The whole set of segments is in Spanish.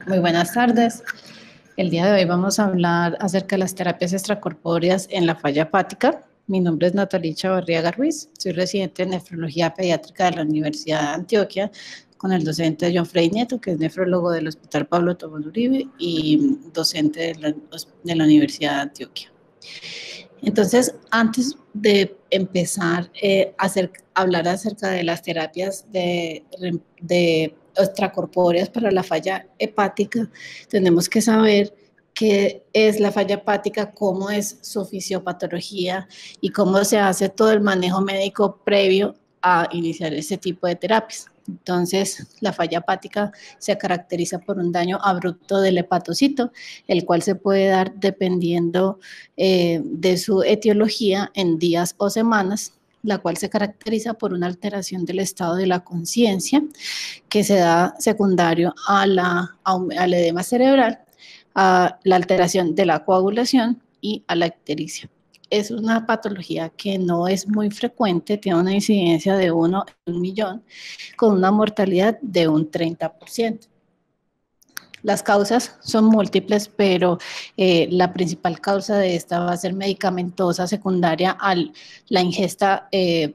Muy buenas tardes. El día de hoy vamos a hablar acerca de las terapias extracorpóreas en la falla hepática. Mi nombre es Natalie Chavarriaga Ruiz, soy residente en nefrología pediátrica de la Universidad de Antioquia con el docente John Frey Nieto, que es nefrólogo del Hospital Pablo Tobón Uribe y docente de la Universidad de Antioquia. Entonces, antes de empezar a hablar acerca de las terapias de extracorpóreas para la falla hepática, tenemos que saber qué es la falla hepática, cómo es su fisiopatología y cómo se hace todo el manejo médico previo a iniciar ese tipo de terapias. Entonces, la falla hepática se caracteriza por un daño abrupto del hepatocito, el cual se puede dar dependiendo de su etiología en días o semanas, la cual se caracteriza por una alteración del estado de la conciencia que se da secundario al edema cerebral, a la alteración de la coagulación y a la ictericia. Es una patología que no es muy frecuente, tiene una incidencia de 1 en 1.000.000, con una mortalidad de un 30%. Las causas son múltiples, pero la principal causa de esta va a ser medicamentosa secundaria a la ingesta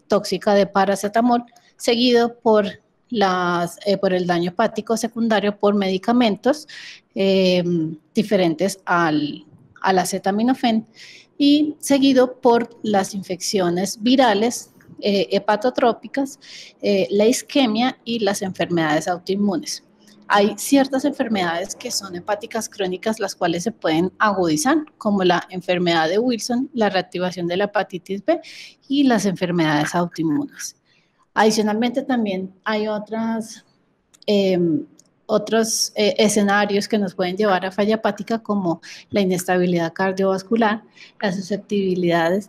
tóxica de paracetamol, seguido por el daño hepático secundario por medicamentos diferentes al acetaminofén y seguido por las infecciones virales hepatotrópicas, la isquemia y las enfermedades autoinmunes. Hay ciertas enfermedades que son hepáticas crónicas, las cuales se pueden agudizar, como la enfermedad de Wilson, la reactivación de la hepatitis B y las enfermedades autoinmunes. Adicionalmente, también hay otros escenarios que nos pueden llevar a falla hepática, como la inestabilidad cardiovascular, las susceptibilidades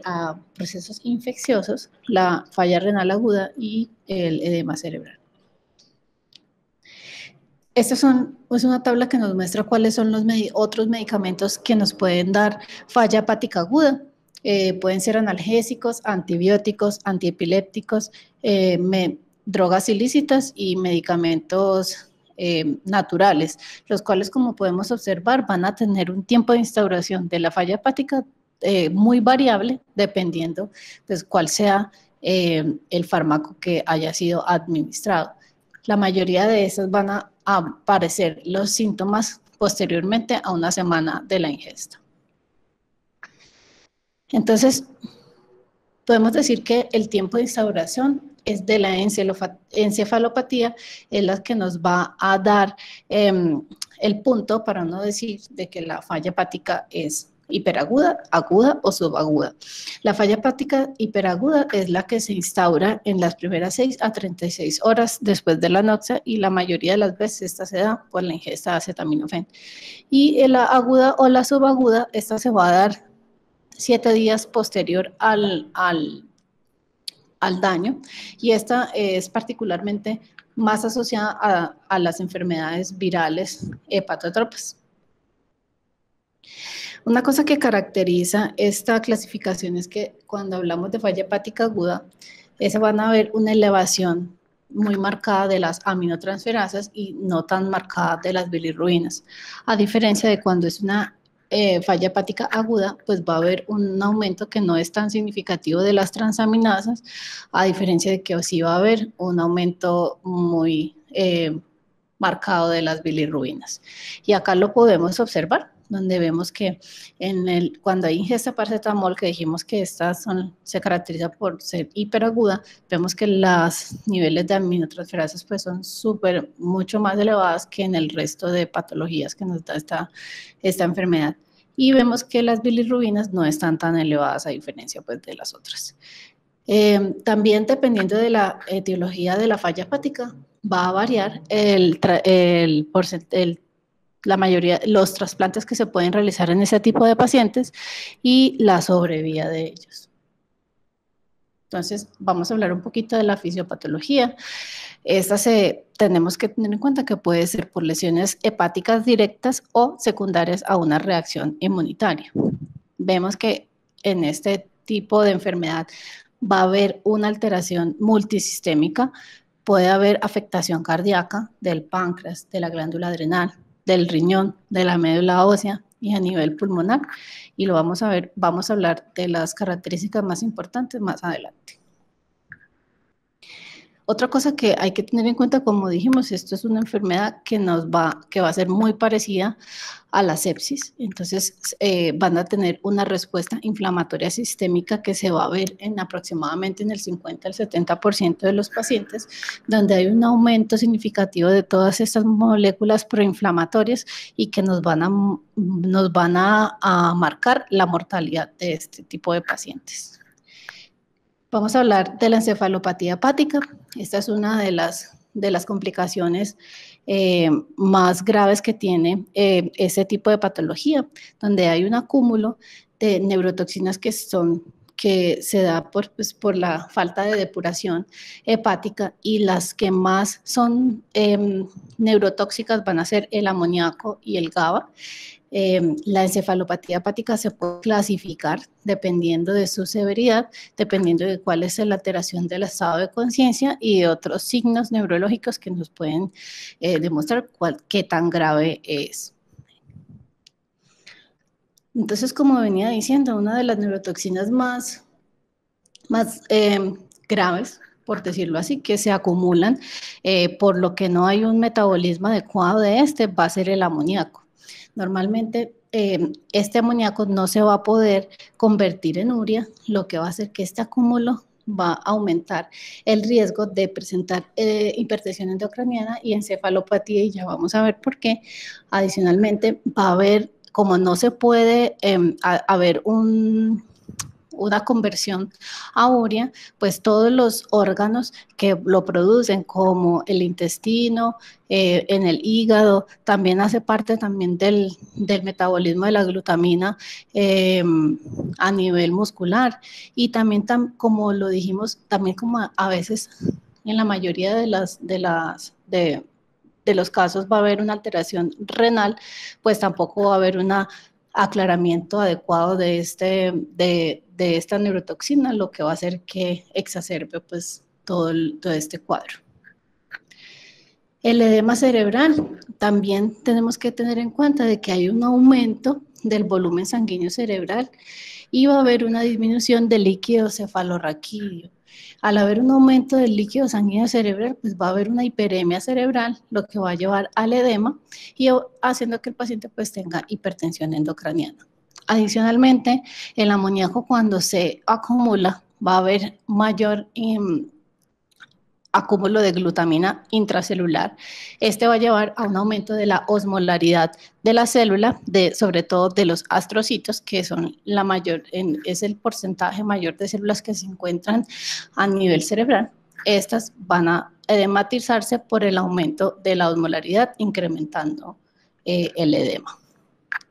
a procesos infecciosos, la falla renal aguda y el edema cerebral. Esta es una tabla que nos muestra cuáles son los otros medicamentos que nos pueden dar falla hepática aguda. Pueden ser analgésicos, antibióticos, antiepilépticos, drogas ilícitas y medicamentos naturales, los cuales, como podemos observar, van a tener un tiempo de instauración de la falla hepática muy variable, dependiendo pues cuál sea el fármaco que haya sido administrado. La mayoría de esas van a aparecer los síntomas posteriormente a una semana de la ingesta. Entonces, podemos decir que el tiempo de instauración es de la encefalopatía, es la que nos va a dar el punto para no decir de que la falla hepática es hiperaguda, aguda o subaguda. La falla hepática hiperaguda es la que se instaura en las primeras 6 a 36 horas después de la anoxia y la mayoría de las veces esta se da por la ingesta de acetaminofén. Y la aguda o la subaguda, esta se va a dar 7 días posterior al daño, y esta es particularmente más asociada a las enfermedades virales hepatotropas. Una cosa que caracteriza esta clasificación es que cuando hablamos de falla hepática aguda, se van a ver una elevación muy marcada de las aminotransferasas y no tan marcada de las bilirrubinas, a diferencia de cuando es una falla hepática aguda, pues va a haber un aumento que no es tan significativo de las transaminasas, a diferencia de que sí va a haber un aumento muy marcado de las bilirrubinas. Y acá lo podemos observar, donde vemos que cuando hay ingesta de paracetamol, que dijimos que se caracteriza por ser hiperaguda, vemos que los niveles de aminotransferasas pues son mucho más elevadas que en el resto de patologías que nos da esta enfermedad. Y vemos que las bilirrubinas no están tan elevadas a diferencia pues de las otras. También, dependiendo de la etiología de la falla hepática, va a variar la mayoría, los trasplantes que se pueden realizar en ese tipo de pacientes y la sobrevida de ellos. Entonces, vamos a hablar un poquito de la fisiopatología. Tenemos que tener en cuenta que puede ser por lesiones hepáticas directas o secundarias a una reacción inmunitaria. Vemos que en este tipo de enfermedad va a haber una alteración multisistémica, puede haber afectación cardíaca del páncreas, de la glándula adrenal, del riñón, de la médula ósea y a nivel pulmonar. Y lo vamos a ver, vamos a hablar de las características más importantes más adelante. Otra cosa que hay que tener en cuenta, como dijimos, esto es una enfermedad que va a ser muy parecida a la sepsis. Entonces, van a tener una respuesta inflamatoria sistémica que se va a ver en aproximadamente en el 50 al 70% de los pacientes, donde hay un aumento significativo de todas estas moléculas proinflamatorias y que nos van a marcar la mortalidad de este tipo de pacientes. Vamos a hablar de la encefalopatía hepática. Esta es una de las complicaciones más graves que tiene ese tipo de patología, donde hay un acúmulo de neurotoxinas que se da por la falta de depuración hepática, y las que más son neurotóxicas van a ser el amoníaco y el GABA. La encefalopatía hepática se puede clasificar dependiendo de su severidad, dependiendo de cuál es la alteración del estado de conciencia y de otros signos neurológicos que nos pueden demostrar qué tan grave es. Entonces, como venía diciendo, una de las neurotoxinas más graves, por decirlo así, que se acumulan por lo que no hay un metabolismo adecuado de va a ser el amoníaco. Normalmente este amoníaco no se va a poder convertir en urea, lo que va a hacer que este acúmulo va a aumentar el riesgo de presentar hipertensión endocraniana y encefalopatía, y ya vamos a ver por qué. Adicionalmente, va a haber, como no se puede haber una conversión a urea, pues todos los órganos que lo producen, como el intestino, en el hígado, también hace parte también del metabolismo de la glutamina a nivel muscular, y también como lo dijimos, también como a veces en la mayoría de los casos va a haber una alteración renal, pues tampoco va a haber una aclaramiento adecuado de esta neurotoxina, lo que va a hacer que exacerbe pues todo este cuadro. El edema cerebral, también tenemos que tener en cuenta de que hay un aumento del volumen sanguíneo cerebral y va a haber una disminución del líquido cefalorraquídeo. Al haber un aumento del líquido sanguíneo cerebral, pues va a haber una hiperemia cerebral, lo que va a llevar al edema y haciendo que el paciente pues tenga hipertensión endocraniana. Adicionalmente, el amoníaco, cuando se acumula, va a haber mayor acúmulo de glutamina intracelular. Este va a llevar a un aumento de la osmolaridad de la célula, sobre todo de los astrocitos, que son es el porcentaje mayor de células que se encuentran a nivel cerebral. Estas van a edematizarse por el aumento de la osmolaridad, incrementando el edema.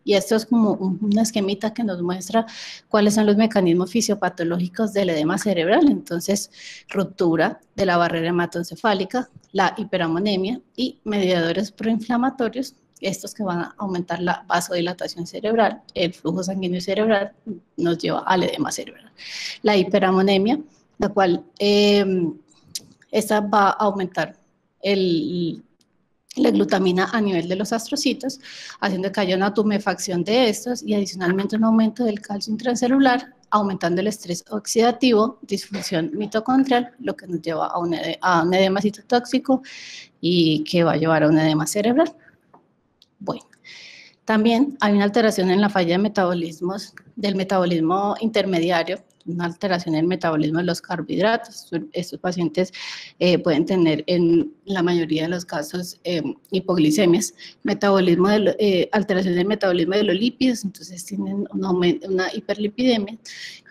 Y esto es como una esquemita que nos muestra cuáles son los mecanismos fisiopatológicos del edema cerebral. Entonces, ruptura de la barrera hematoencefálica, la hiperamonemia y mediadores proinflamatorios, estos que van a aumentar la vasodilatación cerebral, el flujo sanguíneo cerebral nos lleva al edema cerebral. La hiperamonemia, la cual esta va a aumentar la glutamina a nivel de los astrocitos, haciendo que haya una tumefacción de estos y adicionalmente un aumento del calcio intracelular, aumentando el estrés oxidativo, disfunción mitocondrial, lo que nos lleva a un edema citotóxico y que va a llevar a un edema cerebral. Bueno, también hay una alteración en la falla de del metabolismo intermediario, una alteración en el metabolismo de los carbohidratos. Estos pacientes pueden tener en la mayoría de los casos hipoglicemias, alteración del metabolismo de los lípidos, entonces tienen una hiperlipidemia,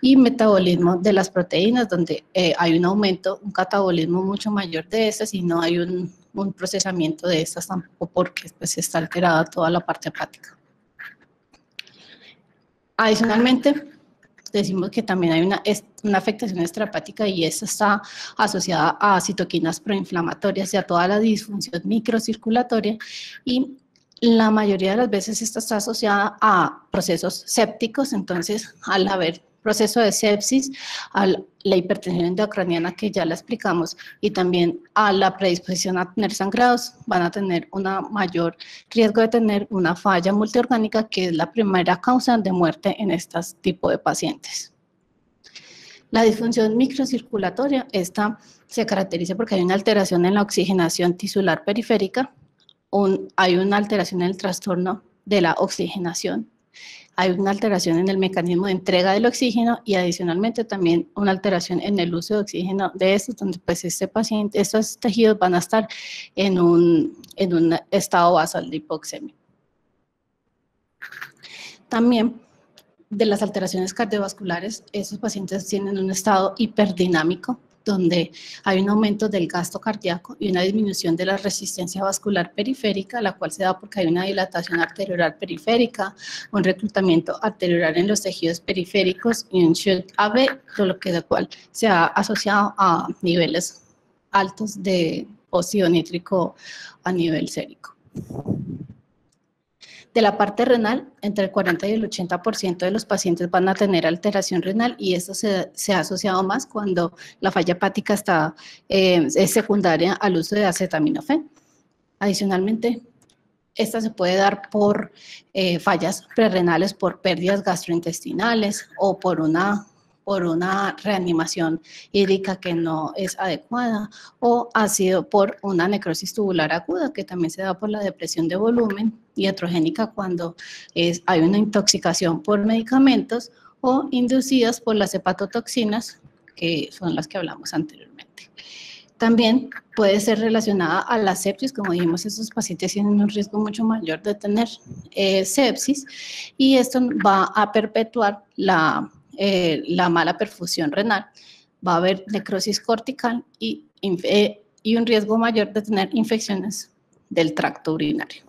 y metabolismo de las proteínas, donde hay un aumento, un catabolismo mucho mayor de estas, y no hay un procesamiento de estas tampoco, porque pues está alterada toda la parte hepática. Adicionalmente, decimos que también hay una afectación extrahepática, y esta está asociada a citoquinas proinflamatorias y a toda la disfunción microcirculatoria, y la mayoría de las veces esta está asociada a procesos sépticos. Entonces, al haber proceso de sepsis, a la hipertensión intracraniana que ya la explicamos y también a la predisposición a tener sangrados, van a tener un mayor riesgo de tener una falla multiorgánica, que es la primera causa de muerte en este tipo de pacientes. La disfunción microcirculatoria, esta se caracteriza porque hay una alteración en la oxigenación tisular periférica, hay una alteración en el trastorno de la oxigenación, hay una alteración en el mecanismo de entrega del oxígeno y adicionalmente también una alteración en el uso de oxígeno de estos, donde pues estos tejidos van a estar en un estado basal de hipoxemia. También de las alteraciones cardiovasculares, esos pacientes tienen un estado hiperdinámico, donde hay un aumento del gasto cardíaco y una disminución de la resistencia vascular periférica, la cual se da porque hay una dilatación arteriolar periférica, un reclutamiento arteriolar en los tejidos periféricos y un shock AB, lo cual se ha asociado a niveles altos de óxido nítrico a nivel sérico. De la parte renal, entre el 40 y el 80% de los pacientes van a tener alteración renal y esto se ha asociado más cuando la falla hepática es secundaria al uso de acetaminofén. Adicionalmente, esta se puede dar por fallas prerrenales, por pérdidas gastrointestinales o por una reanimación hídrica que no es adecuada, o ha sido por una necrosis tubular aguda, que también se da por la depresión de volumen, iatrogénica cuando hay una intoxicación por medicamentos, o inducidas por las hepatotoxinas, que son las que hablamos anteriormente. También puede ser relacionada a la sepsis, como dijimos, esos pacientes tienen un riesgo mucho mayor de tener sepsis, y esto va a perpetuar la mala perfusión renal, va a haber necrosis cortical y un riesgo mayor de tener infecciones del tracto urinario.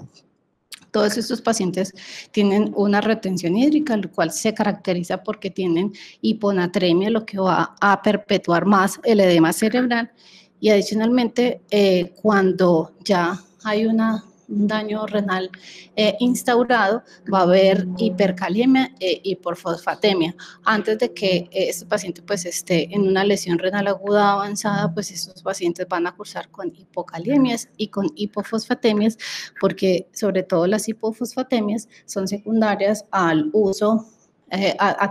Todos estos pacientes tienen una retención hídrica, lo cual se caracteriza porque tienen hiponatremia, lo que va a perpetuar más el edema cerebral, y adicionalmente cuando ya hay un daño renal instaurado, va a haber hipercalemia e hiperfosfatemia. Antes de que este paciente pues esté en una lesión renal aguda avanzada, pues estos pacientes van a cursar con hipocalemias y con hipofosfatemias, porque sobre todo las hipofosfatemias son secundarias al uso, a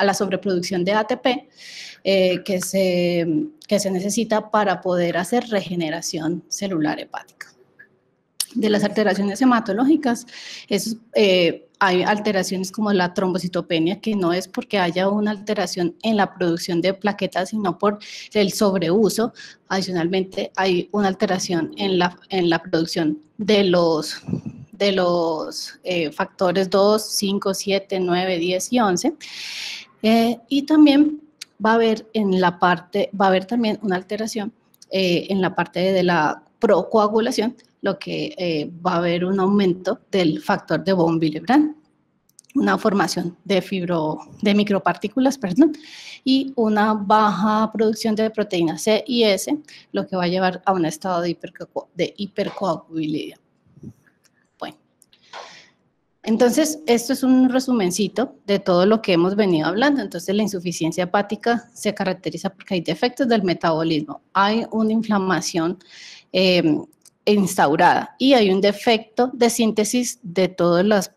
la sobreproducción de ATP que se necesita para poder hacer regeneración celular hepática. De las alteraciones hematológicas, hay alteraciones como la trombocitopenia, que no es porque haya una alteración en la producción de plaquetas, sino por el sobreuso. Adicionalmente, hay una alteración en la producción de los factores 2, 5, 7, 9, 10 y 11. Y también va a haber también una alteración en la parte de la procoagulación, lo que va a haber un aumento del factor de von Willebrand, una formación de micropartículas, y una baja producción de proteínas C y S, lo que va a llevar a un estado de hipercoagulabilidad. Bueno, entonces esto es un resumencito de todo lo que hemos venido hablando. Entonces la insuficiencia hepática se caracteriza porque hay defectos del metabolismo, hay una inflamación instaurada y hay un defecto de síntesis de todos los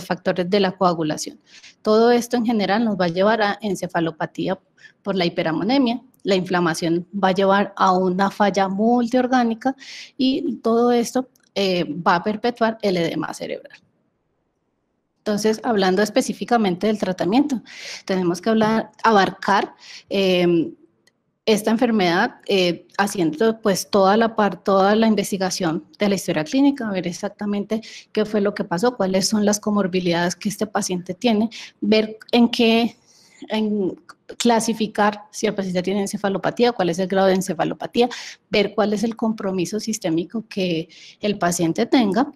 factores de la coagulación. Todo esto en general nos va a llevar a encefalopatía por la hiperamonemia. La inflamación va a llevar a una falla multiorgánica y todo esto va a perpetuar el edema cerebral. Entonces, hablando específicamente del tratamiento, tenemos que abarcar esta enfermedad haciendo pues toda la investigación de la historia clínica, ver exactamente qué fue lo que pasó, cuáles son las comorbilidades que este paciente tiene, ver clasificar si el paciente tiene encefalopatía, cuál es el grado de encefalopatía, ver cuál es el compromiso sistémico que el paciente tenga,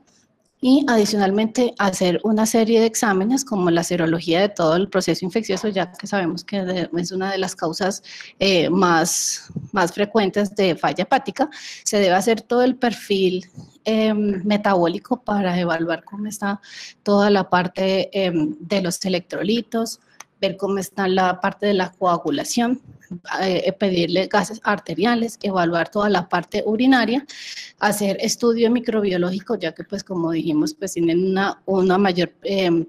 y adicionalmente hacer una serie de exámenes como la serología de todo el proceso infeccioso, ya que sabemos que es una de las causas más frecuentes de falla hepática. Se debe hacer todo el perfil metabólico para evaluar cómo está toda la parte de los electrolitos, ver cómo está la parte de la coagulación, pedirle gases arteriales, evaluar toda la parte urinaria, hacer estudio microbiológico, ya que pues como dijimos, pues tienen una mayor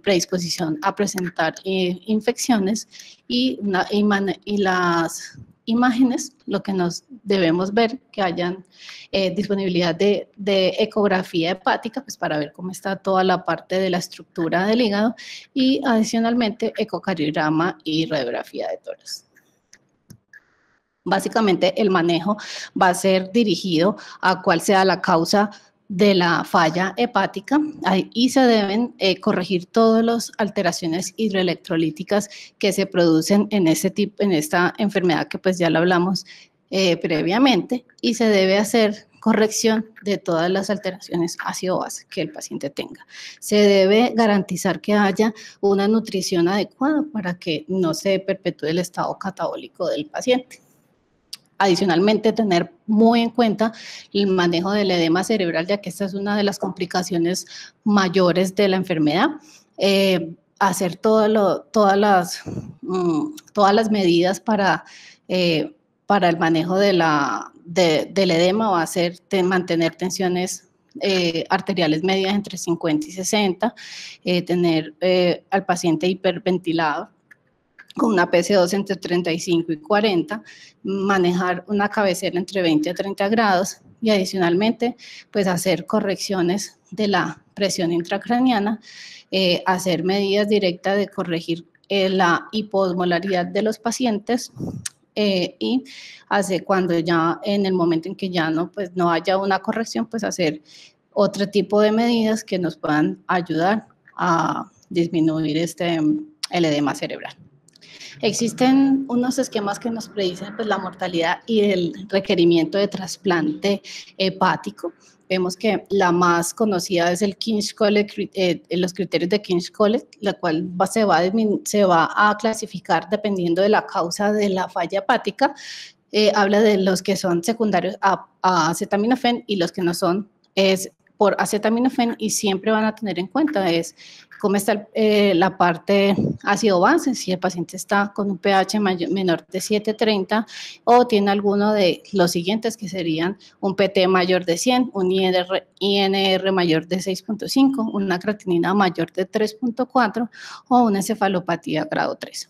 predisposición a presentar infecciones y las imágenes, lo que nos debemos ver, que hayan disponibilidad de ecografía hepática, pues para ver cómo está toda la parte de la estructura del hígado y adicionalmente ecocardiograma y radiografía de tórax. Básicamente el manejo va a ser dirigido a cuál sea la causa de la falla hepática y se deben corregir todas las alteraciones hidroelectrolíticas que se producen en esta enfermedad que pues ya lo hablamos previamente, y se debe hacer corrección de todas las alteraciones ácido-base que el paciente tenga. Se debe garantizar que haya una nutrición adecuada para que no se perpetúe el estado catabólico del paciente. Adicionalmente, tener muy en cuenta el manejo del edema cerebral, ya que esta es una de las complicaciones mayores de la enfermedad. Hacer todas las medidas para el manejo del edema, va a ser mantener tensiones arteriales medias entre 50 y 60, tener al paciente hiperventilado, con una PC2 entre 35 y 40, manejar una cabecera entre 20 a 30 grados y adicionalmente pues hacer correcciones de la presión intracraniana, hacer medidas directas de corregir la hiposmolaridad de los pacientes y hacer cuando ya en el momento en que ya no haya una corrección, pues hacer otro tipo de medidas que nos puedan ayudar a disminuir el edema cerebral. Existen unos esquemas que nos predicen pues, la mortalidad y el requerimiento de trasplante hepático. Vemos que la más conocida es el Kinch-Collett, los criterios de Kinch-Collett, la cual se va a clasificar dependiendo de la causa de la falla hepática. Habla de los que son secundarios a acetaminofén y los que no son es por acetaminofén, y siempre van a tener en cuenta cómo está la parte ácido-base, si el paciente está con un pH menor de 7.30 o tiene alguno de los siguientes que serían un PT mayor de 100, un INR mayor de 6.5, una creatinina mayor de 3.4 o una encefalopatía grado 3.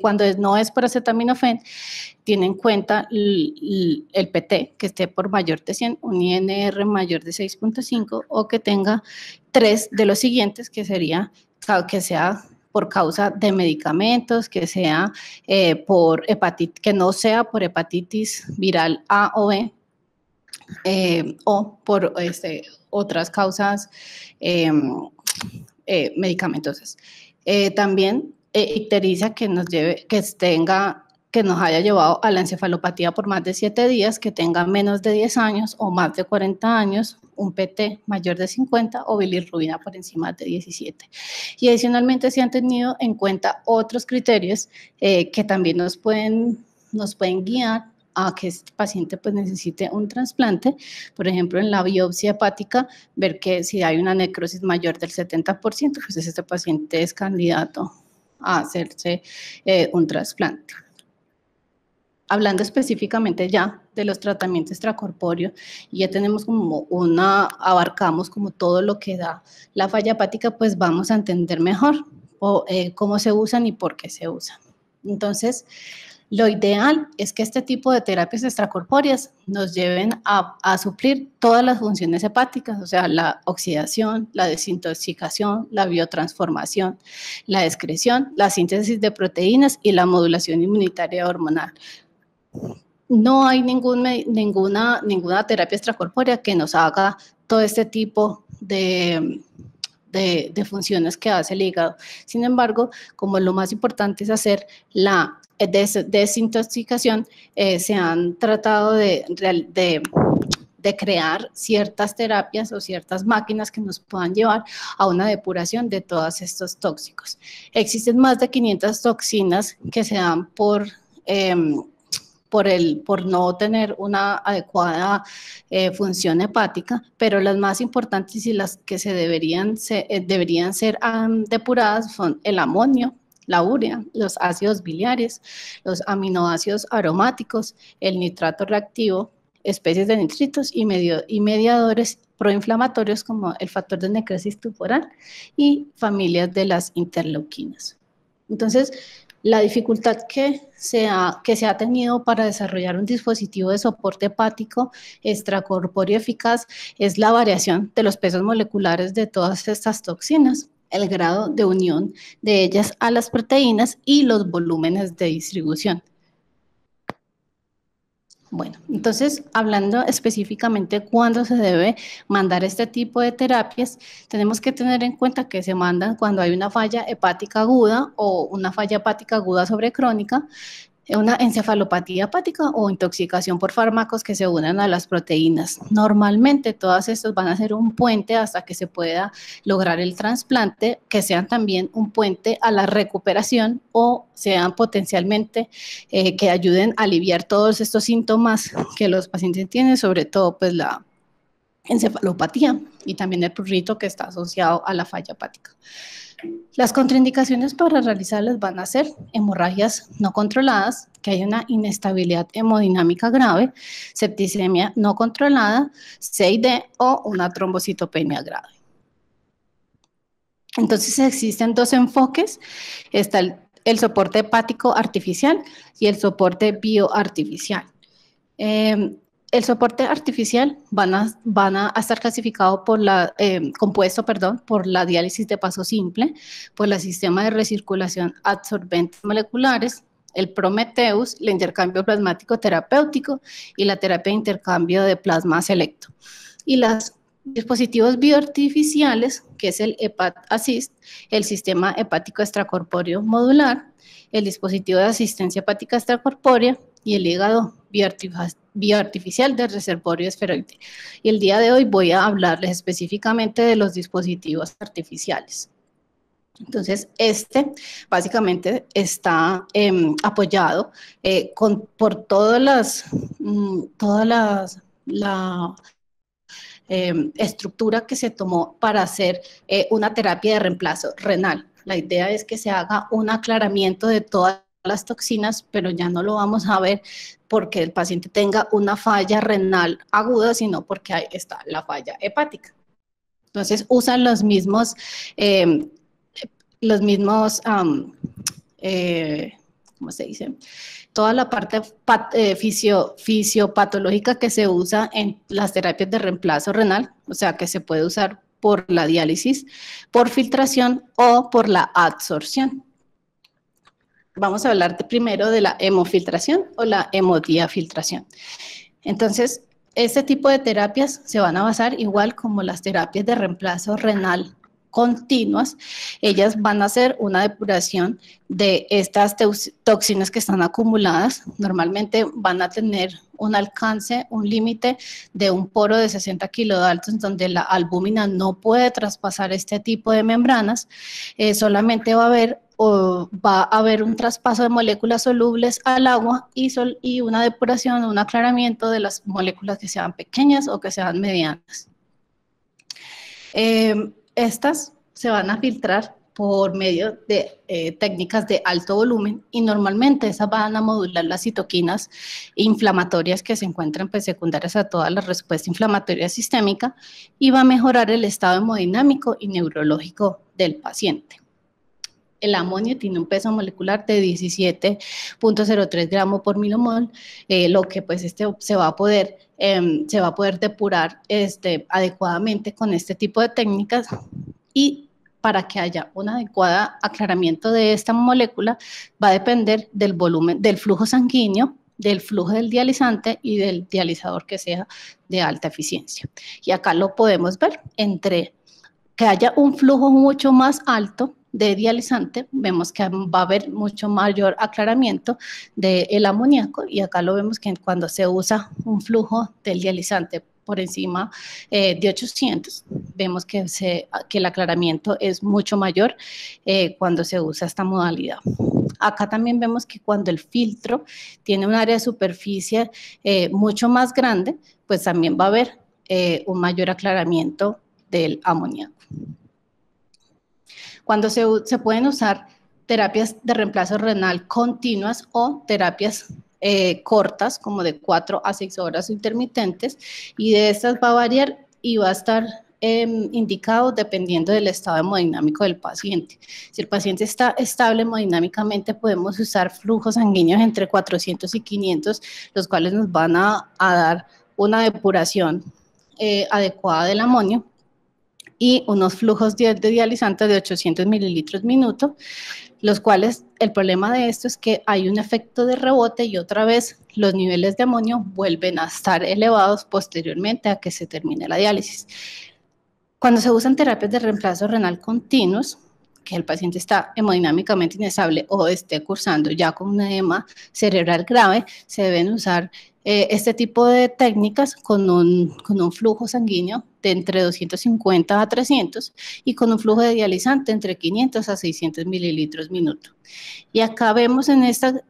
Cuando no es por acetaminofén, tiene en cuenta el PT, que esté por mayor de 100, un INR mayor de 6.5 o que tenga 3 de los siguientes, que sería que sea por causa de medicamentos, que sea que no sea por hepatitis viral A o B, o por otras causas medicamentosas. También ictericia que nos haya llevado a la encefalopatía por más de 7 días, que tenga menos de 10 años o más de 40 años, un PT mayor de 50 o bilirrubina por encima de 17. Y adicionalmente se han tenido en cuenta otros criterios que también nos pueden guiar a que este paciente pues necesite un trasplante. Por ejemplo, en la biopsia hepática, ver que si hay una necrosis mayor del 70%, pues este paciente es candidato a hacerse un trasplante. Hablando específicamente ya de los tratamientos extracorpóreos, ya tenemos abarcamos como todo lo que da la falla hepática, pues vamos a entender mejor cómo se usan y por qué se usan. Entonces, lo ideal es que este tipo de terapias extracorpóreas nos lleven a suplir todas las funciones hepáticas, o sea, la oxidación, la desintoxicación, la biotransformación, la excreción, la síntesis de proteínas y la modulación inmunitaria hormonal. No hay ninguna terapia extracorpórea que nos haga todo este tipo de funciones que hace el hígado. Sin embargo, como lo más importante es hacer la desintoxicación, se han tratado de crear ciertas terapias o ciertas máquinas que nos puedan llevar a una depuración de todos estos tóxicos. Existen más de 500 toxinas que se dan por no tener una adecuada función hepática, pero las más importantes y las que deberían ser depuradas son el amonio, la urea, los ácidos biliares, los aminoácidos aromáticos, el nitrato reactivo, especies de nitritos y mediadores proinflamatorios como el factor de necrosis tumoral y familias de las interleuquinas. Entonces, la dificultad que se ha tenido para desarrollar un dispositivo de soporte hepático extracorpóreo eficaz es la variación de los pesos moleculares de todas estas toxinas, el grado de unión de ellas a las proteínas y los volúmenes de distribución. Bueno, entonces, hablando específicamente cuándo se debe mandar este tipo de terapias, tenemos que tener en cuenta que se mandan cuando hay una falla hepática aguda o una falla hepática aguda sobre crónica, una encefalopatía hepática o intoxicación por fármacos que se unen a las proteínas. Normalmente todas estas van a ser un puente hasta que se pueda lograr el trasplante, que sean también un puente a la recuperación o sean potencialmente que ayuden a aliviar todos estos síntomas que los pacientes tienen, sobre todo pues la encefalopatía y también el prurito que está asociado a la falla hepática. Las contraindicaciones para realizarlas van a ser hemorragias no controladas, que hay una inestabilidad hemodinámica grave, septicemia no controlada, CID o una trombocitopenia grave. Entonces existen dos enfoques, está el soporte hepático artificial y el soporte bioartificial. El soporte artificial van a estar clasificado por compuesto por la diálisis de paso simple, por el sistema de recirculación absorbentes moleculares, el Prometheus, el intercambio plasmático terapéutico y la terapia de intercambio de plasma selecto. Y los dispositivos bioartificiales, que es el Hepat-Assist, el sistema hepático extracorpóreo modular, el dispositivo de asistencia hepática extracorpórea y el hígado bioartificial del reservorio esferoide. Y el día de hoy voy a hablarles específicamente de los dispositivos artificiales. Entonces, básicamente está apoyado por toda la estructura que se tomó para hacer una terapia de reemplazo renal. La idea es que se haga un aclaramiento de todas las toxinas, pero ya no lo vamos a ver porque el paciente tenga una falla renal aguda, sino porque ahí está la falla hepática. Entonces, usan los mismos ¿cómo se dice? Toda la parte fisiopatológica que se usa en las terapias de reemplazo renal, o sea, que se puede usar por la diálisis, por filtración o por la adsorción. Vamos a hablar primero de la hemofiltración o la hemodiafiltración. Entonces, este tipo de terapias se van a basar igual como las terapias de reemplazo renal continuas. Ellas van a hacer una depuración de estas toxinas que están acumuladas. Normalmente van a tener un alcance, un límite de un poro de 60 kilodaltons, donde la albúmina no puede traspasar este tipo de membranas. Solamente va a haber un traspaso de moléculas solubles al agua y una depuración, un aclaramiento de las moléculas que sean pequeñas o que sean medianas. Estas se van a filtrar por medio de técnicas de alto volumen y normalmente esas van a modular las citoquinas inflamatorias que se encuentran secundarias a toda la respuesta inflamatoria sistémica y va a mejorar el estado hemodinámico y neurológico del paciente. El amonio tiene un peso molecular de 17.03 gramos por milmol, lo que pues se va a poder depurar adecuadamente con este tipo de técnicas, y para que haya un adecuado aclaramiento de esta molécula va a depender del volumen, del flujo sanguíneo, del flujo del dializante y del dializador que sea de alta eficiencia. Y acá lo podemos ver, entre que haya un flujo mucho más alto de dializante, vemos que va a haber mucho mayor aclaramiento del amoníaco, y acá lo vemos que cuando se usa un flujo del dializante por encima de 800, vemos que el aclaramiento es mucho mayor cuando se usa esta modalidad. Acá también vemos que cuando el filtro tiene un área de superficie mucho más grande, pues también va a haber un mayor aclaramiento del amoníaco. Cuando se pueden usar terapias de reemplazo renal continuas o terapias cortas, como de 4 a 6 horas intermitentes, y de estas va a variar y va a estar indicado dependiendo del estado hemodinámico del paciente. Si el paciente está estable hemodinámicamente, podemos usar flujos sanguíneos entre 400 y 500, los cuales nos van a dar una depuración adecuada del amonio, y unos flujos de dializantes de 800 mililitros minuto, los cuales el problema de esto es que hay un efecto de rebote y otra vez los niveles de amonio vuelven a estar elevados posteriormente a que se termine la diálisis. Cuando se usan terapias de reemplazo renal continuos, que el paciente está hemodinámicamente inestable o esté cursando ya con un edema cerebral grave, se deben usar este tipo de técnicas con un flujo sanguíneo de entre 250 a 300 y con un flujo de dializante entre 500 a 600 mililitros minuto. Y acá vemos en este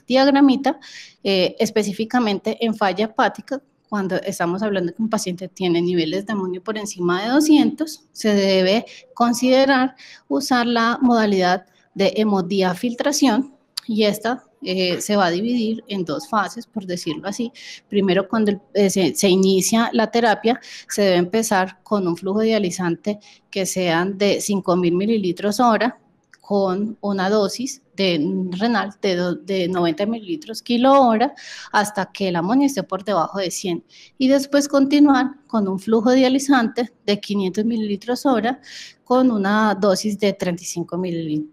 diagramita específicamente en falla hepática. Cuando estamos hablando de que un paciente tiene niveles de amonio por encima de 200, se debe considerar usar la modalidad de hemodiafiltración, y esta se va a dividir en 2 fases, por decirlo así. Primero, cuando se inicia la terapia, se debe empezar con un flujo dializante que sean de 5.000 mililitros hora, con una dosis renal de 90 mililitros kilo hora hasta que el amonio esté por debajo de 100, y después continuar con un flujo dializante de 500 mililitros hora con una dosis de 35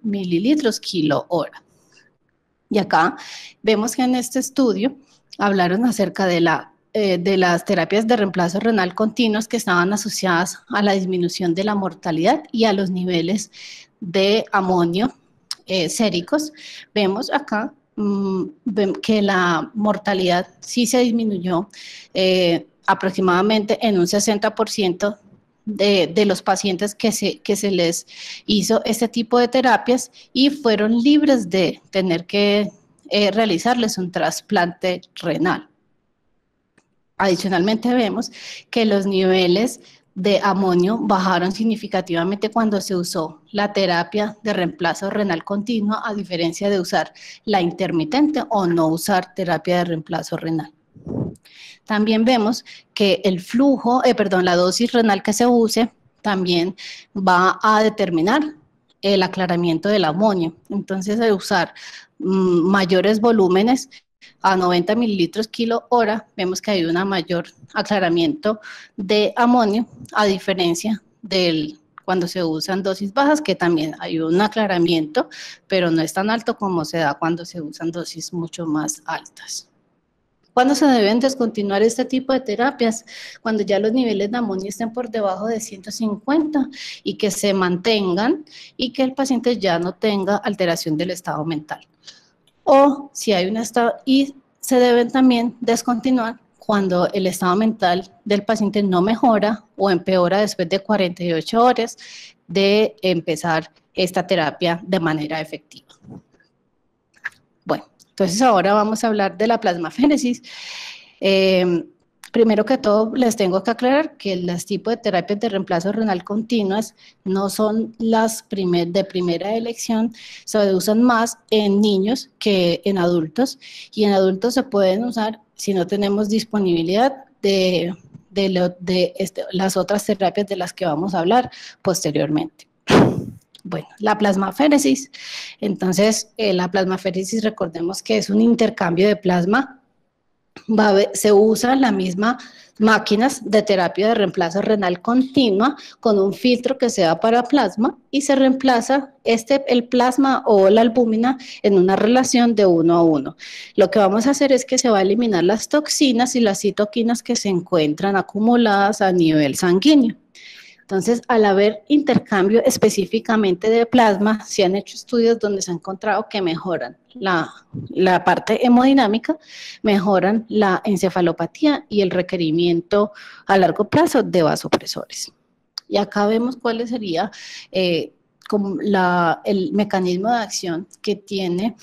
mililitros kilo hora. Y acá vemos que en este estudio hablaron acerca de las terapias de reemplazo renal continuos que estaban asociadas a la disminución de la mortalidad y a los niveles de amonio séricos. Vemos acá que la mortalidad sí se disminuyó aproximadamente en un 60% de los pacientes que se les hizo este tipo de terapias y fueron libres de tener que realizarles un trasplante renal. Adicionalmente vemos que los niveles de amonio bajaron significativamente cuando se usó la terapia de reemplazo renal continua, a diferencia de usar la intermitente o no usar terapia de reemplazo renal. También vemos que la dosis renal que se use también va a determinar el aclaramiento del amonio. Entonces, de usar mayores volúmenes a 90 mililitros kilo hora, vemos que hay un mayor aclaramiento de amonio, a diferencia del cuando se usan dosis bajas, que también hay un aclaramiento, pero no es tan alto como se da cuando se usan dosis mucho más altas. ¿Cuándo se deben descontinuar este tipo de terapias? Cuando ya los niveles de amonio estén por debajo de 150 y que se mantengan y que el paciente ya no tenga alteración del estado mental. O si hay un estado, y se deben también descontinuar cuando el estado mental del paciente no mejora o empeora después de 48 horas de empezar esta terapia de manera efectiva. Bueno, entonces ahora vamos a hablar de la plasmaféresis. Primero que todo, les tengo que aclarar que los tipos de terapias de reemplazo renal continuas no son las de primera elección, se usan más en niños que en adultos, y en adultos se pueden usar si no tenemos disponibilidad de las otras terapias de las que vamos a hablar posteriormente. Bueno, la plasmaféresis. Entonces, la plasmaféresis, recordemos que es un intercambio de plasma. Se usan las mismas máquinas de terapia de reemplazo renal continua con un filtro que sea para plasma, y se reemplaza el plasma o la albúmina en una relación de 1 a 1. Lo que vamos a hacer es que se va a eliminar las toxinas y las citoquinas que se encuentran acumuladas a nivel sanguíneo. Entonces, al haber intercambio específicamente de plasma, se han hecho estudios donde se ha encontrado que mejoran la parte hemodinámica, mejoran la encefalopatía y el requerimiento a largo plazo de vasopresores. Y acá vemos cuál sería como el mecanismo de acción que tiene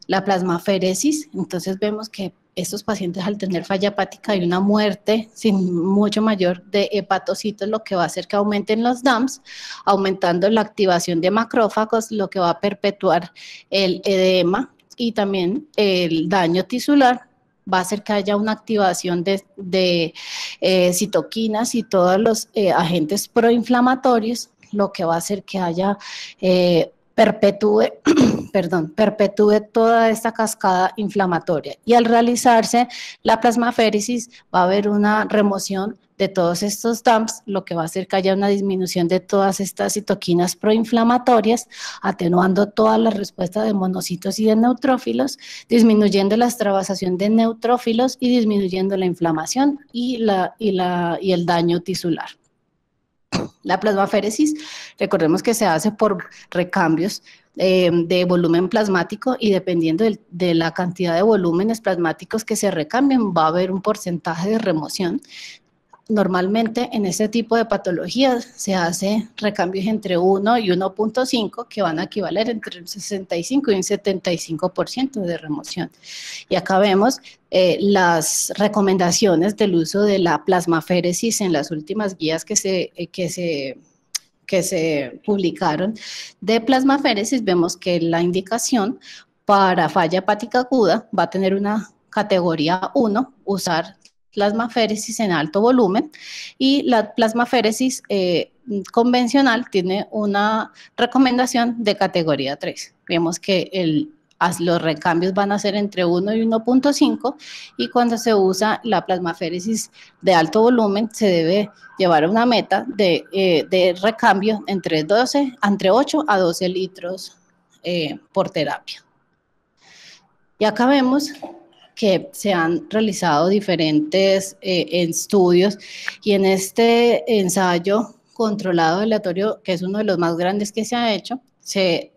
la plasmaféresis. Entonces vemos que estos pacientes, al tener falla hepática y una muerte sin mucho mayor de hepatocitos, lo que va a hacer que aumenten los DAMPs, aumentando la activación de macrófagos, lo que va a perpetuar el edema y también el daño tisular. Va a hacer que haya una activación de citoquinas y todos los agentes proinflamatorios, lo que va a hacer que haya perpetúe toda esta cascada inflamatoria. Y al realizarse la plasmaféresis va a haber una remoción de todos estos DAMPs, lo que va a hacer que haya una disminución de todas estas citoquinas proinflamatorias, atenuando toda la respuesta de monocitos y de neutrófilos, disminuyendo la extravasación de neutrófilos y disminuyendo la inflamación y el daño tisular. La plasmaféresis, recordemos que se hace por recambios de volumen plasmático y dependiendo de la cantidad de volúmenes plasmáticos que se recambien, va a haber un porcentaje de remoción. Normalmente en este tipo de patologías se hace recambios entre 1 y 1.5 que van a equivaler entre un 65 y un 75% de remoción. Y acá vemos las recomendaciones del uso de la plasmaféresis en las últimas guías que se publicaron de plasmaféresis. Vemos que la indicación para falla hepática aguda va a tener una categoría 1, usar plasmaféresis en alto volumen, y la plasmaféresis convencional tiene una recomendación de categoría 3. Vemos que los recambios van a ser entre 1 y 1.5 y cuando se usa la plasmaféresis de alto volumen se debe llevar a una meta de recambio entre 8 a 12 litros por terapia. Y acá vemos que se han realizado diferentes estudios y en este ensayo controlado aleatorio, que es uno de los más grandes que se ha hecho, se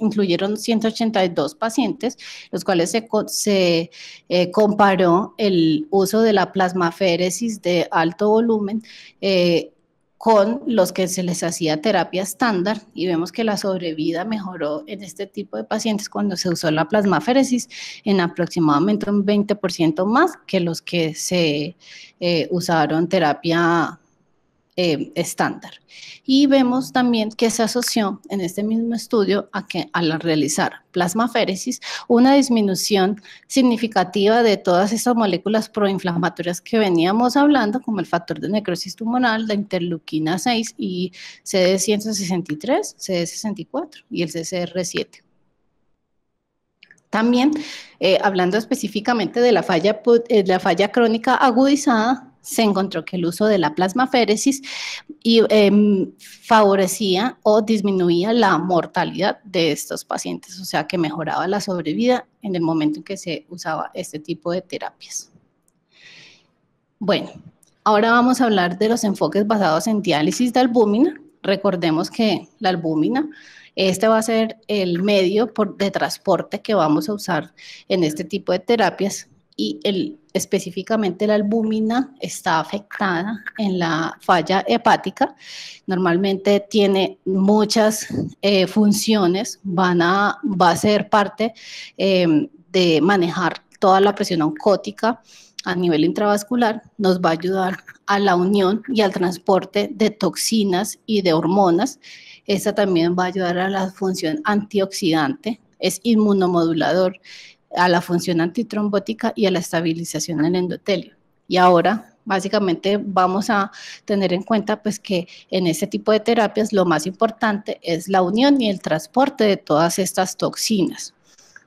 incluyeron 182 pacientes, los cuales se comparó el uso de la plasmaféresis de alto volumen con los que se les hacía terapia estándar y vemos que la sobrevida mejoró en este tipo de pacientes cuando se usó la plasmaféresis en aproximadamente un 20% más que los que se usaron terapia estándar. Y vemos también que se asoció en este mismo estudio a que al realizar plasmaféresis una disminución significativa de todas estas moléculas proinflamatorias que veníamos hablando, como el factor de necrosis tumoral, la interleuquina 6 y CD163, CD64 y el CCR7. También, hablando específicamente de la falla crónica agudizada, se encontró que el uso de la plasmaféresis favorecía o disminuía la mortalidad de estos pacientes, o sea que mejoraba la sobrevida en el momento en que se usaba este tipo de terapias. Bueno, ahora vamos a hablar de los enfoques basados en diálisis de albúmina. Recordemos que la albúmina, este va a ser el medio de transporte que vamos a usar en este tipo de terapias y específicamente la albúmina está afectada en la falla hepática. Normalmente tiene muchas funciones, va a ser parte de manejar toda la presión oncótica a nivel intravascular, nos va a ayudar a la unión y al transporte de toxinas y de hormonas. Esta también va a ayudar a la función antioxidante, es inmunomodulador, a la función antitrombótica y a la estabilización del endotelio. Y ahora, básicamente, vamos a tener en cuenta pues, que en este tipo de terapias lo más importante es la unión y el transporte de todas estas toxinas.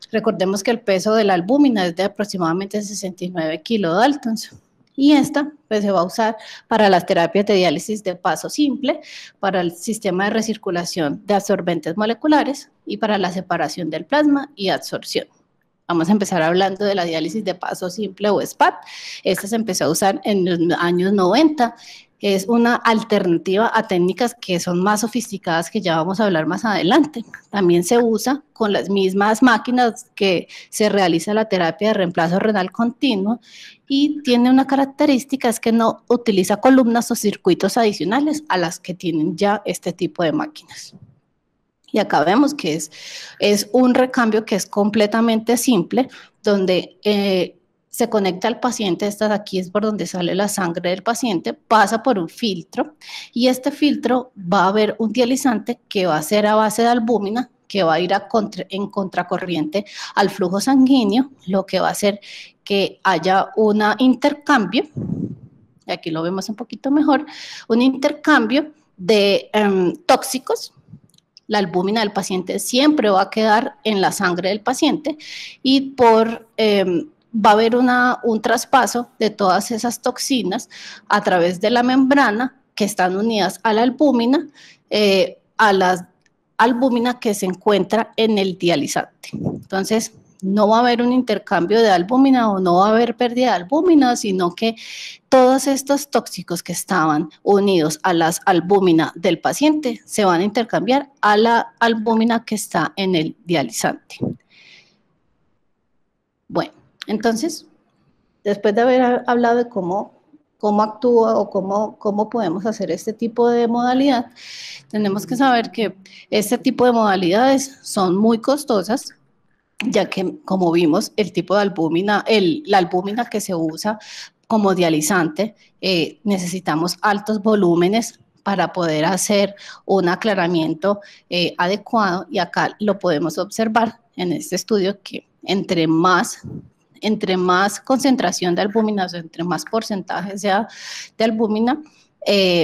Recordemos que el peso de la albúmina es de aproximadamente 69 kilodaltons. Y esta pues, se va a usar para las terapias de diálisis de paso simple, para el sistema de recirculación de absorbentes moleculares y para la separación del plasma y absorción. Vamos a empezar hablando de la diálisis de paso simple o SPAT. Esta se empezó a usar en los años 90. Es una alternativa a técnicas que son más sofisticadas, que ya vamos a hablar más adelante. También se usa con las mismas máquinas que se realiza la terapia de reemplazo renal continuo, y tiene una característica, es que no utiliza columnas o circuitos adicionales a las que tienen ya este tipo de máquinas. Y acá vemos que es un recambio que es completamente simple, donde se conecta al paciente. Esta de aquí es por donde sale la sangre del paciente, pasa por un filtro, y este filtro va a haber un dializante que va a ser a base de albúmina, que va a ir en contracorriente al flujo sanguíneo, lo que va a hacer que haya un intercambio, y aquí lo vemos un poquito mejor, un intercambio de tóxicos. La albúmina del paciente siempre va a quedar en la sangre del paciente, y va a haber un traspaso de todas esas toxinas a través de la membrana que están unidas a la albúmina, a la albúmina que se encuentra en el dializante. Entonces, no va a haber un intercambio de albúmina o no va a haber pérdida de albúmina, sino que todos estos tóxicos que estaban unidos a las albúmina del paciente se van a intercambiar a la albúmina que está en el dializante. Bueno, entonces, después de haber hablado de cómo actúa o cómo podemos hacer este tipo de modalidad, tenemos que saber que este tipo de modalidades son muy costosas, ya que, como vimos, el tipo de albúmina, la albúmina que se usa como dializante, necesitamos altos volúmenes para poder hacer un aclaramiento adecuado, y acá lo podemos observar en este estudio, que entre más concentración de albúmina, o sea, entre más porcentaje sea de albúmina,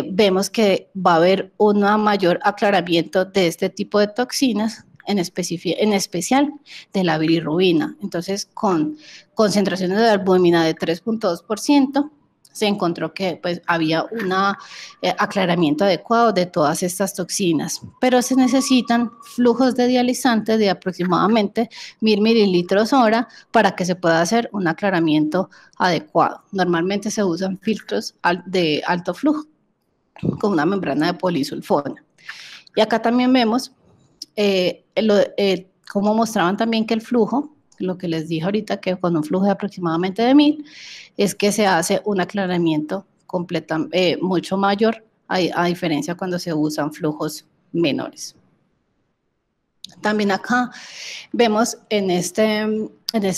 vemos que va a haber un mayor aclaramiento de este tipo de toxinas, en especial de la bilirrubina. Entonces, con concentraciones de albúmina de 3.2%, se encontró que pues, había un aclaramiento adecuado de todas estas toxinas, pero se necesitan flujos de dializantes de aproximadamente 1000 mililitros hora para que se pueda hacer un aclaramiento adecuado. Normalmente se usan filtros de alto flujo con una membrana de polisulfona. Y acá también vemos como mostraban también que el flujo, lo que les dije ahorita, que con un flujo de aproximadamente de 1000, es que se hace un aclaramiento mucho mayor, a diferencia cuando se usan flujos menores. También acá vemos en este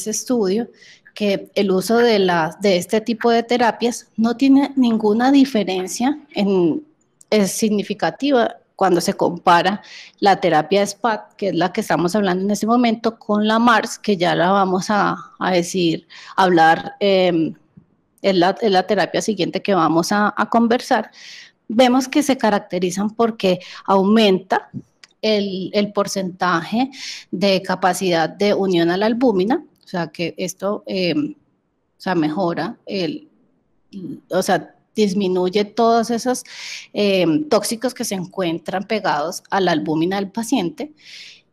estudio que el uso de este tipo de terapias no tiene ninguna diferencia es significativa cuando se compara la terapia SPAT, que es la que estamos hablando en este momento, con la MARS, que ya la vamos a hablar, es la terapia siguiente que vamos a conversar. Vemos que se caracterizan porque aumenta el porcentaje de capacidad de unión a la albúmina, o sea que esto mejora disminuye todos esos tóxicos que se encuentran pegados a la albúmina del paciente,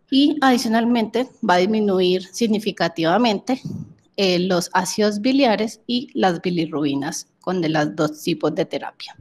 y adicionalmente va a disminuir significativamente los ácidos biliares y las bilirrubinas con los dos tipos de terapia.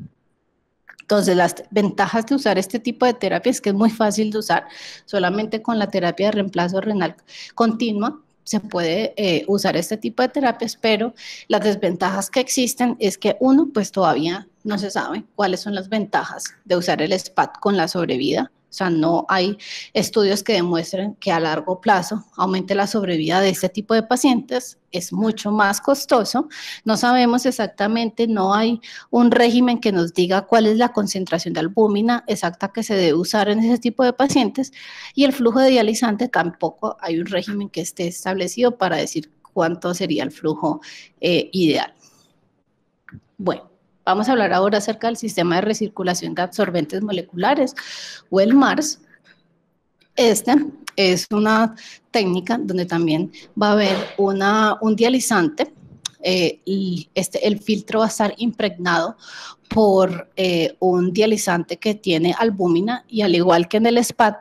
Entonces, las ventajas de usar este tipo de terapia es que es muy fácil de usar. Solamente con la terapia de reemplazo renal continua se puede usar este tipo de terapias, pero las desventajas que existen es que uno, pues todavía no se sabe cuáles son las ventajas de usar el SPAT con la sobrevida. O sea, no hay estudios que demuestren que a largo plazo aumente la sobrevida de este tipo de pacientes. Es mucho más costoso. No sabemos exactamente, no hay un régimen que nos diga cuál es la concentración de albúmina exacta que se debe usar en ese tipo de pacientes. Y el flujo de dializante tampoco hay un régimen que esté establecido para decir cuánto sería el flujo ideal. Bueno. Vamos a hablar ahora acerca del sistema de recirculación de absorbentes moleculares, o el MARS. Esta es una técnica donde también va a haber un dializante. El filtro va a estar impregnado por un dializante que tiene albúmina, y al igual que en el SPAT,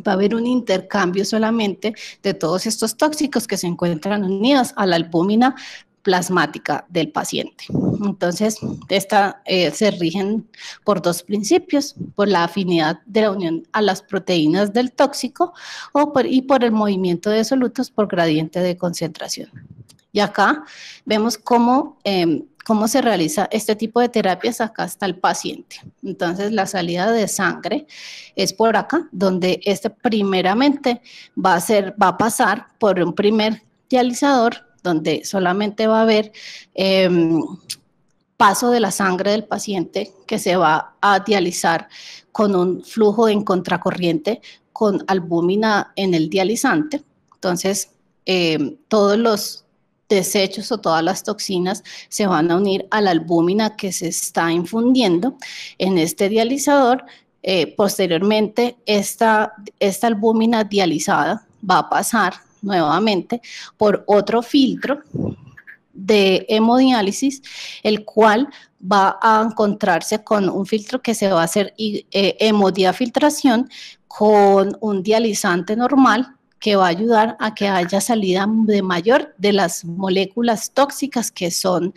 va a haber un intercambio solamente de todos estos tóxicos que se encuentran unidos a la albúmina plasmática del paciente. Entonces, se rigen por dos principios, por la afinidad de la unión a las proteínas del tóxico y por el movimiento de solutos por gradiente de concentración. Y acá vemos cómo se realiza este tipo de terapias. Acá está el paciente. Entonces, la salida de sangre es por acá, donde primeramente va a pasar por un primer dializador, donde solamente va a haber paso de la sangre del paciente que se va a dializar con un flujo en contracorriente con albúmina en el dializante. Entonces, todos los desechos o todas las toxinas se van a unir a la albúmina que se está infundiendo en este dializador. Posteriormente, esta albúmina dializada va a pasar nuevamente por otro filtro de hemodiálisis, el cual va a encontrarse con un filtro que se va a hacer hemodiafiltración con un dializante normal que va a ayudar a que haya salida de mayor de las moléculas tóxicas que son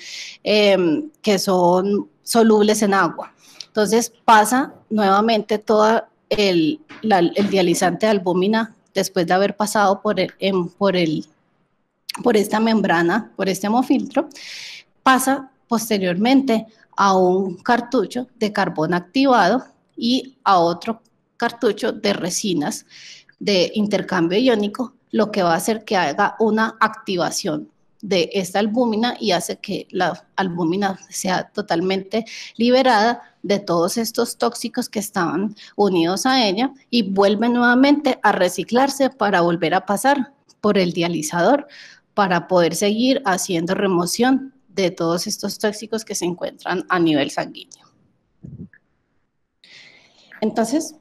solubles en agua. Entonces pasa nuevamente todo el dializante de albúmina después de haber pasado por esta membrana, por este hemofiltro, pasa posteriormente a un cartucho de carbón activado y a otro cartucho de resinas de intercambio iónico, lo que va a hacer que haga una activación de esta albúmina y hace que la albúmina sea totalmente liberada de todos estos tóxicos que estaban unidos a ella y vuelve nuevamente a reciclarse para volver a pasar por el dializador para poder seguir haciendo remoción de todos estos tóxicos que se encuentran a nivel sanguíneo. Entonces,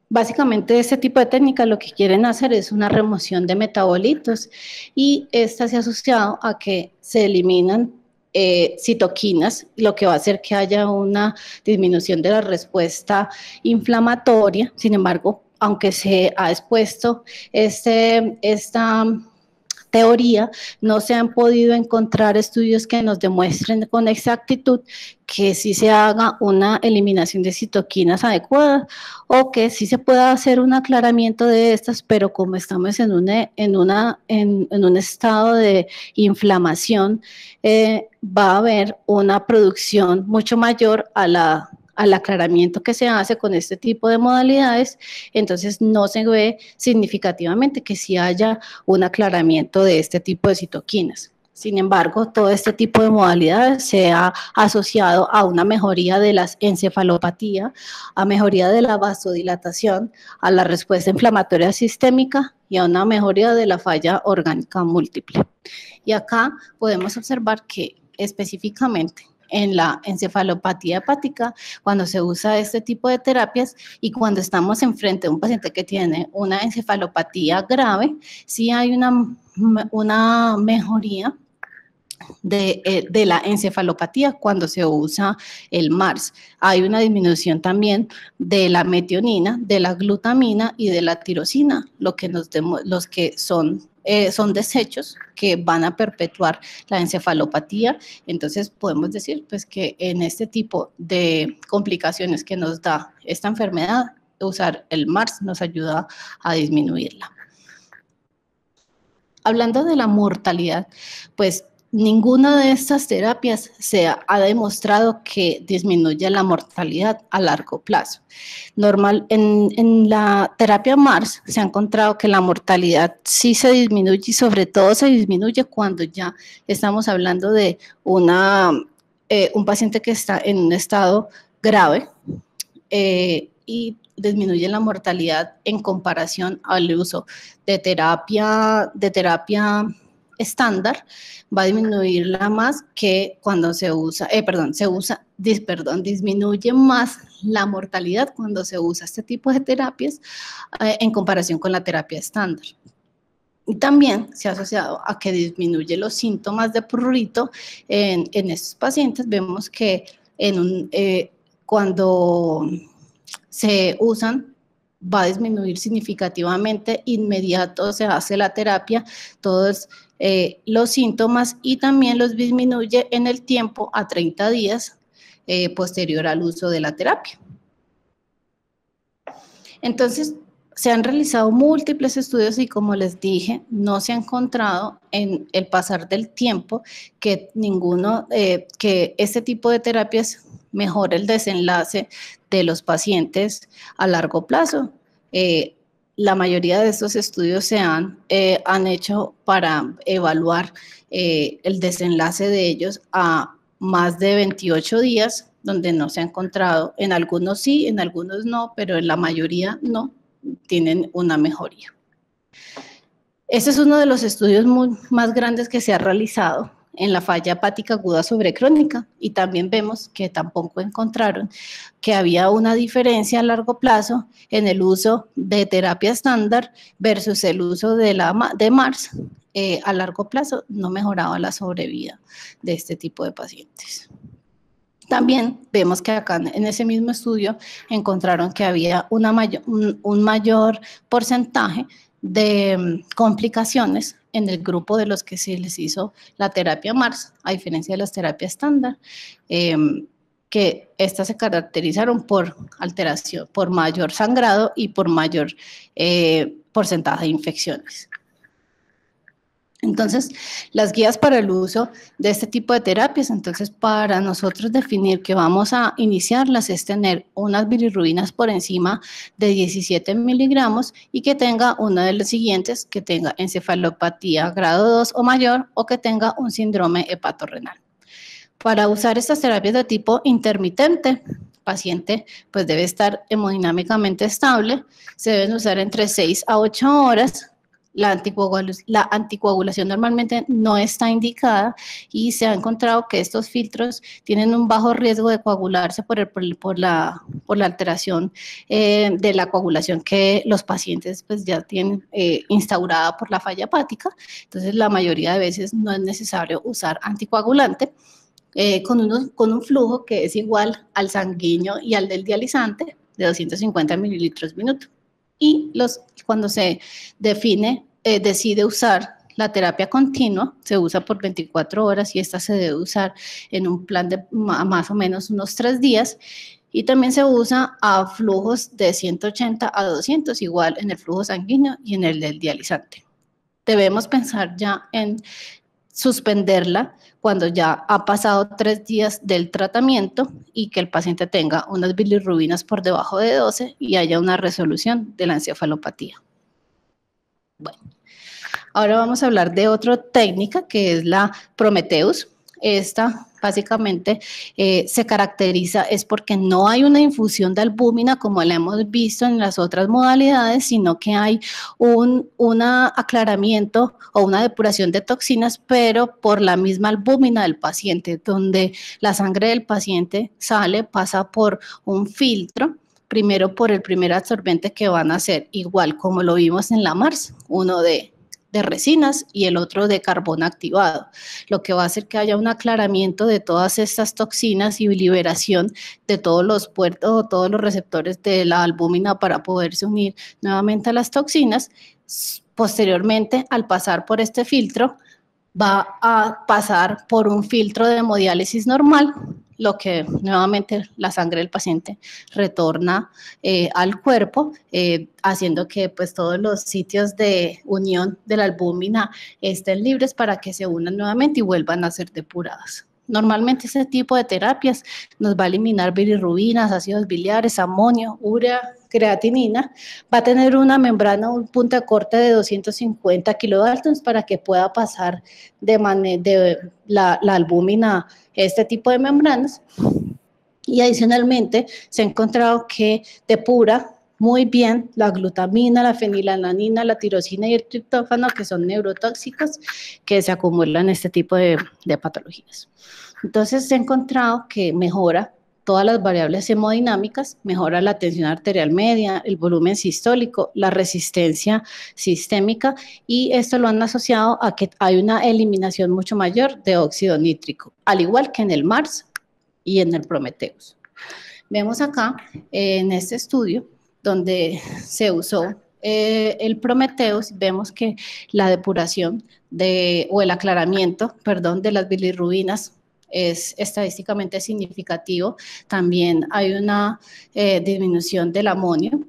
básicamente este tipo de técnicas lo que quieren hacer es una remoción de metabolitos y esta se ha asociado a que se eliminan citoquinas, lo que va a hacer que haya una disminución de la respuesta inflamatoria. Sin embargo, aunque se ha expuesto esta teoría, no se han podido encontrar estudios que nos demuestren con exactitud que sí se haga una eliminación de citoquinas adecuada o que sí se pueda hacer un aclaramiento de estas, pero como estamos en un estado de inflamación, va a haber una producción mucho mayor al aclaramiento que se hace con este tipo de modalidades, entonces no se ve significativamente que sí haya un aclaramiento de este tipo de citoquinas. Sin embargo, todo este tipo de modalidades se ha asociado a una mejoría de la encefalopatía, a mejoría de la vasodilatación, a la respuesta inflamatoria sistémica y a una mejoría de la falla orgánica múltiple. Y acá podemos observar que específicamente en la encefalopatía hepática, cuando se usa este tipo de terapias y cuando estamos enfrente de un paciente que tiene una encefalopatía grave, sí hay una mejoría de la encefalopatía cuando se usa el MARS. Hay una disminución también de la metionina, de la glutamina y de la tirosina, los que son desechos que van a perpetuar la encefalopatía. Entonces podemos decir pues que en este tipo de complicaciones que nos da esta enfermedad, usar el MARS nos ayuda a disminuirla. Hablando de la mortalidad, pues ninguna de estas terapias se ha demostrado que disminuya la mortalidad a largo plazo. En la terapia MARS se ha encontrado que la mortalidad sí se disminuye y sobre todo se disminuye cuando ya estamos hablando de un paciente que está en un estado grave y disminuye la mortalidad en comparación al uso de terapia estándar, va a disminuirla más que cuando disminuye más la mortalidad cuando se usa este tipo de terapias en comparación con la terapia estándar. Y también se ha asociado a que disminuye los síntomas de prurito en estos pacientes. Vemos que cuando se usan va a disminuir significativamente, inmediato se hace la terapia, todos los síntomas, y también los disminuye en el tiempo a 30 días posterior al uso de la terapia. Entonces, se han realizado múltiples estudios y, como les dije, no se ha encontrado en el pasar del tiempo que que este tipo de terapias mejore el desenlace de los pacientes a largo plazo. La mayoría de estos estudios se han hecho para evaluar el desenlace de ellos a más de 28 días, donde no se ha encontrado, en algunos sí, en algunos no, pero en la mayoría no, tienen una mejoría. Este es uno de los estudios más grandes que se ha realizado en la falla hepática aguda sobrecrónica, y también vemos que tampoco encontraron que había una diferencia a largo plazo en el uso de terapia estándar versus el uso de MARS. A largo plazo no mejoraba la sobrevida de este tipo de pacientes. También vemos que acá en ese mismo estudio encontraron que había un mayor porcentaje de complicaciones en el grupo de los que se les hizo la terapia MARS, a diferencia de las terapias estándar, que estas se caracterizaron por alteración, por mayor sangrado y por mayor porcentaje de infecciones. Entonces, las guías para el uso de este tipo de terapias, entonces para nosotros definir que vamos a iniciarlas es tener unas bilirrubinas por encima de 17 miligramos y que tenga una de las siguientes, que tenga encefalopatía grado 2 o mayor o que tenga un síndrome hepatorrenal. Para usar estas terapias de tipo intermitente, el paciente pues debe estar hemodinámicamente estable, se deben usar entre 6 a 8 horas. La anticoagulación normalmente no está indicada y se ha encontrado que estos filtros tienen un bajo riesgo de coagularse por la alteración de la coagulación que los pacientes pues ya tienen instaurada por la falla hepática. Entonces, la mayoría de veces no es necesario usar anticoagulante. Con un flujo que es igual al sanguíneo y al del dializante de 250 mililitros minuto. Y cuando se decide usar la terapia continua, se usa por 24 horas y esta se debe usar en un plan de más o menos unos 3 días. Y también se usa a flujos de 180 a 200, igual en el flujo sanguíneo y en el del dializante. Debemos pensar ya en suspenderla cuando ya ha pasado 3 días del tratamiento y que el paciente tenga unas bilirrubinas por debajo de 12 y haya una resolución de la encefalopatía. Bueno, ahora vamos a hablar de otra técnica que es la Prometheus. Esta básicamente se caracteriza es porque no hay una infusión de albúmina como la hemos visto en las otras modalidades, sino que hay un aclaramiento o una depuración de toxinas, pero por la misma albúmina del paciente, donde la sangre del paciente pasa por un filtro, primero por el primer absorbente que van a hacer, igual como lo vimos en la MARS, uno de resinas y el otro de carbón activado, lo que va a hacer que haya un aclaramiento de todas estas toxinas y liberación de todos los puertos o todos los receptores de la albúmina para poderse unir nuevamente a las toxinas. Posteriormente, al pasar por este filtro, va a pasar por un filtro de hemodiálisis normal, lo que nuevamente la sangre del paciente retorna al cuerpo, haciendo que pues todos los sitios de unión de la albúmina estén libres para que se unan nuevamente y vuelvan a ser depuradas. Normalmente ese tipo de terapias nos va a eliminar bilirrubinas, ácidos biliares, amonio, urea, creatinina. Va a tener una membrana, un punto de corte de 250 kilodaltons para que pueda pasar de la albúmina este tipo de membranas. Y adicionalmente se ha encontrado que depura muy bien la glutamina, la fenilalanina, la tirosina y el triptófano, que son neurotóxicos que se acumulan en este tipo de patologías. Entonces se ha encontrado que mejora todas las variables hemodinámicas, mejora la tensión arterial media, el volumen sistólico, la resistencia sistémica, y esto lo han asociado a que hay una eliminación mucho mayor de óxido nítrico, al igual que en el MARS y en el Prometheus. Vemos acá en este estudio donde se usó el Prometheus, vemos que la depuración o el aclaramiento, perdón, de las bilirrubinas es estadísticamente significativo. También hay una disminución del amonio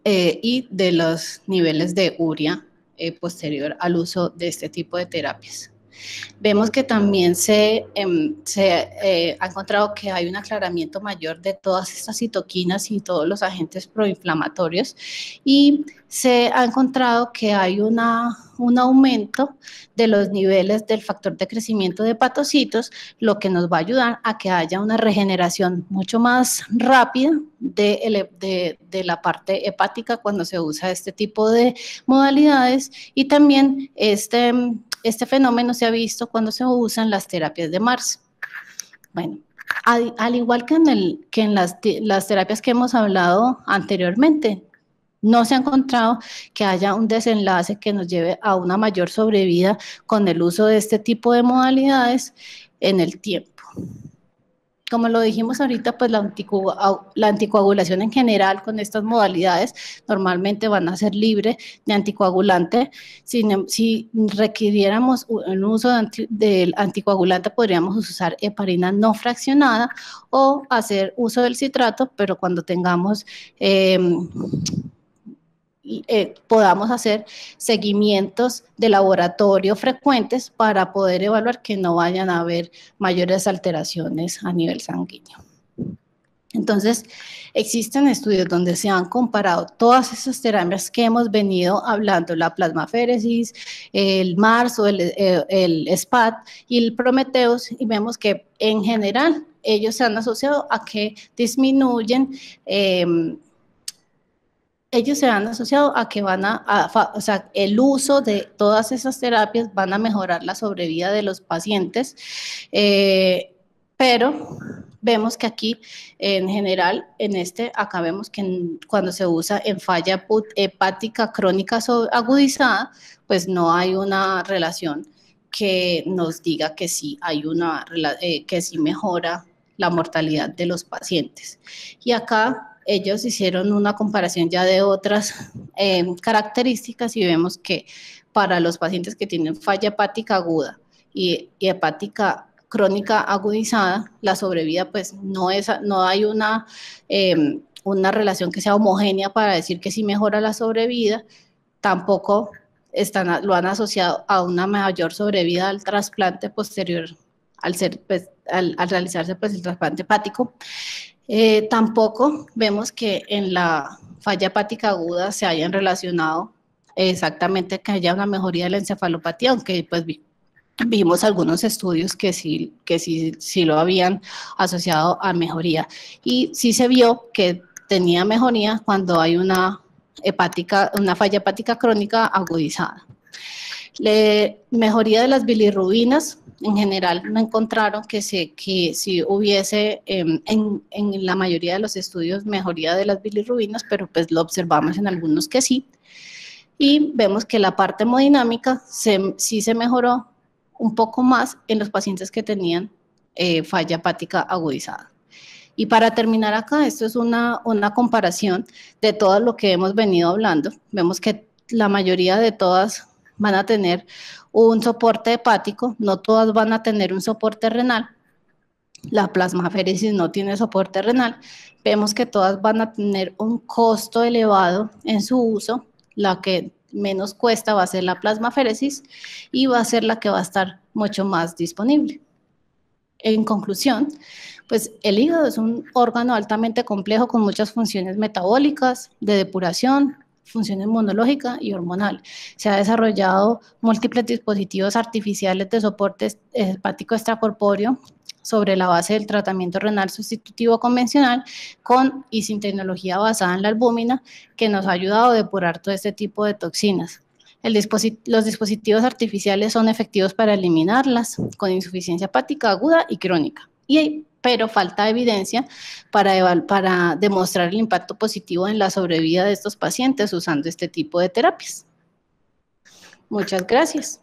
y de los niveles de urea posterior al uso de este tipo de terapias. Vemos que también se ha encontrado que hay un aclaramiento mayor de todas estas citoquinas y todos los agentes proinflamatorios, y se ha encontrado que hay un aumento de los niveles del factor de crecimiento de hepatocitos, lo que nos va a ayudar a que haya una regeneración mucho más rápida de la parte hepática cuando se usa este tipo de modalidades. Y también este fenómeno se ha visto cuando se usan las terapias de Mars. Bueno, al igual que en las terapias que hemos hablado anteriormente, no se ha encontrado que haya un desenlace que nos lleve a una mayor sobrevida con el uso de este tipo de modalidades en el tiempo. Como lo dijimos ahorita, pues la anticoagulación en general con estas modalidades normalmente van a ser libres de anticoagulante. Si requiriéramos un uso del anticoagulante, podríamos usar heparina no fraccionada o hacer uso del citrato, pero cuando tengamos podamos hacer seguimientos de laboratorio frecuentes para poder evaluar que no vayan a haber mayores alteraciones a nivel sanguíneo. Entonces, existen estudios donde se han comparado todas esas terapias que hemos venido hablando, la plasmaféresis, el MARS o el SPAT y el Prometheus, y vemos que en general ellos se han asociado a que disminuyen ellos se han asociado a que o sea, el uso de todas esas terapias van a mejorar la sobrevida de los pacientes, pero vemos que aquí, en general, acá vemos que cuando se usa en falla hepática crónica agudizada, pues no hay una relación que nos diga que sí que sí mejora la mortalidad de los pacientes. Y acá ellos hicieron una comparación ya de otras características y vemos que para los pacientes que tienen falla hepática aguda y hepática crónica agudizada, la sobrevida pues no hay una relación que sea homogénea para decir que sí mejora la sobrevida, tampoco lo han asociado a una mayor sobrevida al trasplante posterior al realizarse pues el trasplante hepático. Tampoco vemos que en la falla hepática aguda se hayan relacionado exactamente que haya una mejoría de la encefalopatía, aunque pues vimos algunos estudios que sí lo habían asociado a mejoría. Y sí se vio que tenía mejoría cuando hay una falla hepática crónica agudizada. Mejoría de las bilirrubinas, en general no encontraron que si hubiese en la mayoría de los estudios mejoría de las bilirrubinas, pero pues lo observamos en algunos que sí. Y vemos que la parte hemodinámica sí se mejoró un poco más en los pacientes que tenían falla hepática agudizada. Y para terminar acá, esto es una comparación de todo lo que hemos venido hablando. Vemos que la mayoría de todas van a tener un soporte hepático, no todas van a tener un soporte renal. La plasmaféresis no tiene soporte renal. Vemos que todas van a tener un costo elevado en su uso. La que menos cuesta va a ser la plasmaféresis y va a ser la que va a estar mucho más disponible. En conclusión, pues el hígado es un órgano altamente complejo con muchas funciones metabólicas, de depuración, función inmunológica y hormonal. Se ha desarrollado múltiples dispositivos artificiales de soporte hepático extracorpóreo sobre la base del tratamiento renal sustitutivo convencional con y sin tecnología basada en la albúmina, que nos ha ayudado a depurar todo este tipo de toxinas. Los dispositivos artificiales son efectivos para eliminarlas con insuficiencia hepática aguda y crónica, pero falta evidencia para demostrar el impacto positivo en la sobrevida de estos pacientes usando este tipo de terapias. Muchas gracias.